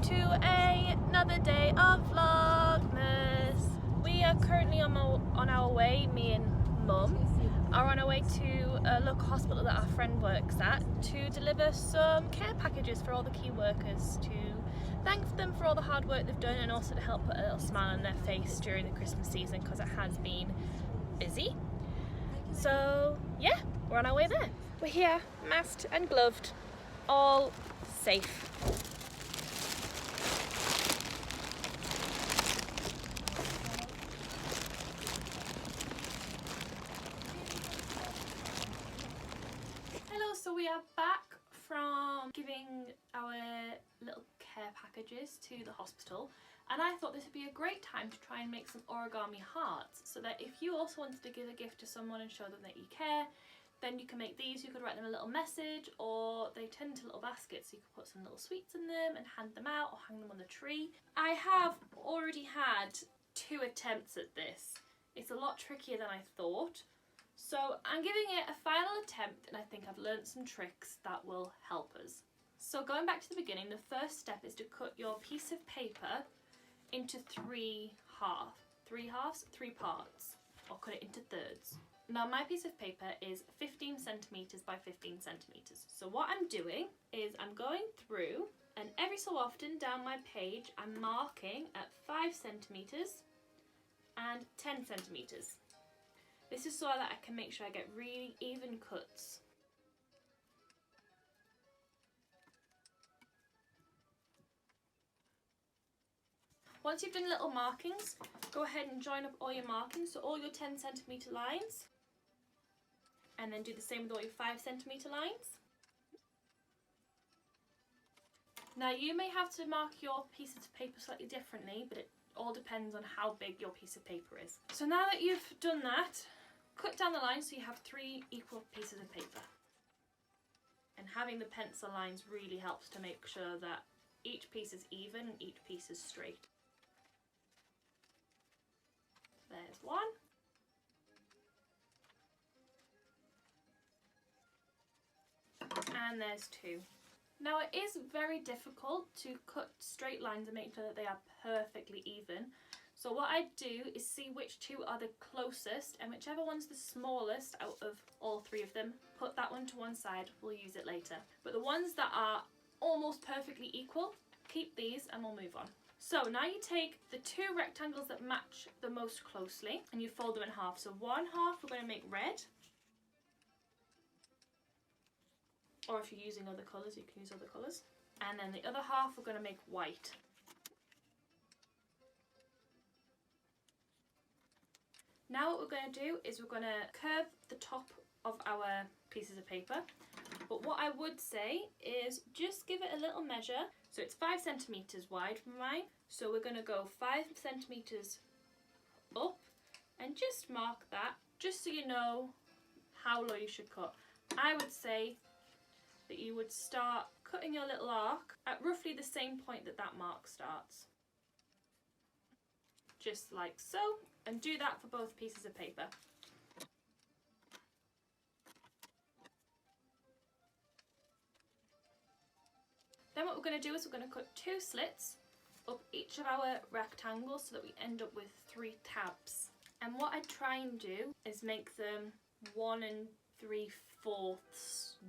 to another day of Vlogmas. We are currently on our way, me and Mum are on our way to a local hospital that our friend works at to deliver some care packages for all the key workers, to thank them for all the hard work they've done and also to help put a little smile on their face during the Christmas season because it has been busy. So yeah, we're on our way there. We're here, masked and gloved, all safe. Hello, so we are back from giving our little care packages to the hospital, and I thought this would be a great time to try and make some origami hearts, so that if you also wanted to give a gift to someone and show them that you care, then you can make these. You could write them a little message, or they turn into little baskets, so you could put some little sweets in them and hand them out or hang them on the tree. I have already had 2 attempts at this. It's a lot trickier than I thought. So I'm giving it a final attempt, and I think I've learnt some tricks that will help us. So going back to the beginning, the first step is to cut your piece of paper into 3 parts, or cut it into thirds. Now my piece of paper is 15 centimetres by 15 centimetres. So what I'm doing is I'm going through, and every so often down my page I'm marking at 5 centimetres and 10 centimetres. This is so that I can make sure I get really even cuts. Once you've done little markings, go ahead and join up all your markings, so all your 10 centimetre lines, and then do the same with all your 5 centimetre lines. Now you may have to mark your pieces of paper slightly differently, but it all depends on how big your piece of paper is. So now that you've done that, cut down the lines so you have 3 equal pieces of paper. And having the pencil lines really helps to make sure that each piece is even and each piece is straight. There's 1. And there's 2. Now it is very difficult to cut straight lines and make sure that they are perfectly even. So what I do is see which 2 are the closest, and whichever one's the smallest out of all 3 of them, put that one to one side, we'll use it later. But the ones that are almost perfectly equal, keep these and we'll move on. So now you take the 2 rectangles that match the most closely and you fold them in half. So one half we're going to make red, or if you're using other colours you can use other colours, and then the other half we're going to make white. Now what we're going to do is we're going to curve the top of our pieces of paper, but what I would say is just give it a little measure. So it's 5 centimetres wide for mine, so we're going to go 5 centimetres up and just mark that, just so you know how low you should cut. I would say that you would start cutting your little arc at roughly the same point that that mark starts. Just like so, and do that for both pieces of paper. Then what we're going to do is we're going to cut 2 slits up each of our rectangles so that we end up with 3 tabs. And what I try and do is make them 1 3/4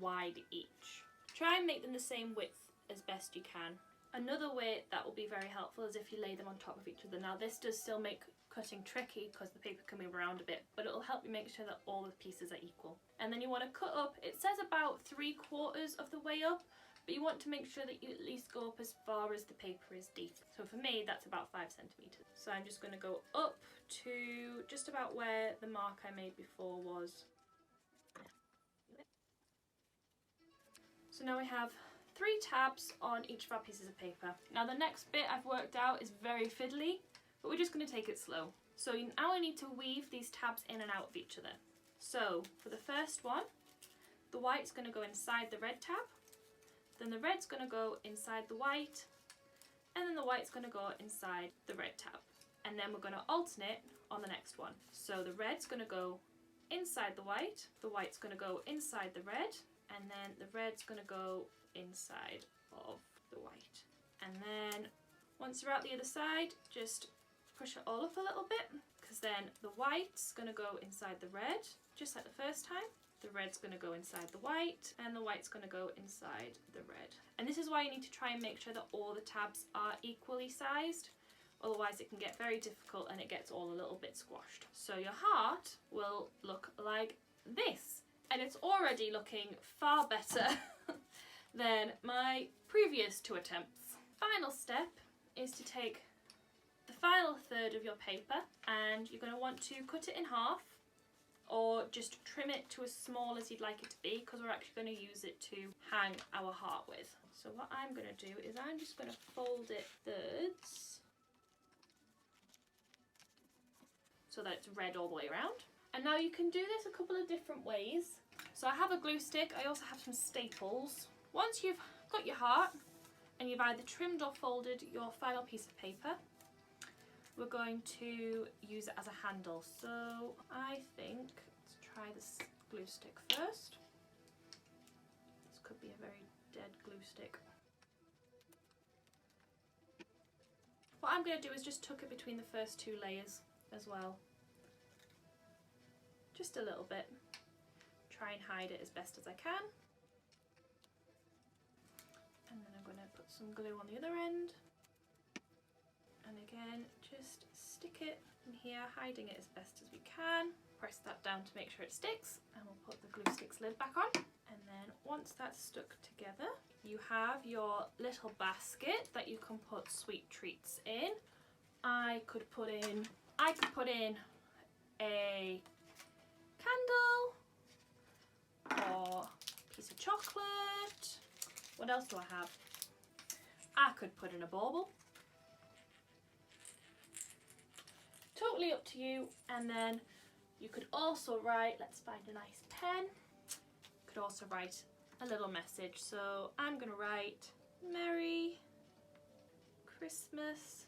wide each. Try and make them the same width as best you can. Another way that will be very helpful is if you lay them on top of each other. Now this does still make cutting tricky because the paper can move around a bit, but it will help you make sure that all the pieces are equal. And then you want to cut up, it says about 3/4 of the way up, but you want to make sure that you at least go up as far as the paper is deep. So for me that's about 5 centimetres. So I'm just going to go up to just about where the mark I made before was. So now we have 3 tabs on each of our pieces of paper. Now the next bit I've worked out is very fiddly, but we're just going to take it slow. So now I need to weave these tabs in and out of each other. So for the first one, the white's going to go inside the red tab, then the red's going to go inside the white, and then the white's going to go inside the red tab. And then we're going to alternate on the next one. So the red's going to go inside the white's going to go inside the red, and then the red's going to go inside of the white. And then once you're out the other side, just push it all up a little bit, because then the white's going to go inside the red, just like the first time. The red's going to go inside the white, and the white's going to go inside the red. And this is why you need to try and make sure that all the tabs are equally sized, otherwise it can get very difficult and it gets all a little bit squashed. So your heart will look like this, and it's already looking far better than my previous 2 attempts. Final step is to take the final third of your paper, and you're going to want to cut it in half, or just trim it to as small as you'd like it to be, because we're actually going to use it to hang our heart with. So what I'm going to do is I'm just going to fold it thirds so that it's red all the way around. And now you can do this a couple of different ways. So I have a glue stick, I also have some staples. Once you've got your heart and you've either trimmed or folded your final piece of paper, we're going to use it as a handle. So I think, let's try this glue stick first. This could be a very dead glue stick. What I'm going to do is just tuck it between the first 2 layers as well. Just a little bit. Try and hide it as best as I can. And then I'm going to put some glue on the other end. And again, just stick it in here, hiding it as best as we can. Press that down to make sure it sticks, and we'll put the glue stick's lid back on. And then once that's stuck together, you have your little basket that you can put sweet treats in. I could put in a candle or a piece of chocolate. What else do I have? I could put in a bauble. Totally up to you. And then you could also write, let's find a nice pen. You could also write a little message. So I'm going to write, Merry Christmas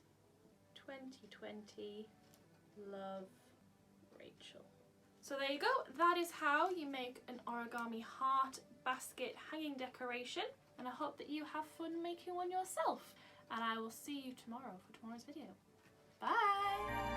2020, love, Rachel. So there you go. That is how you make an origami heart basket hanging decoration. And I hope that you have fun making one yourself. And I will see you tomorrow for tomorrow's video. Bye!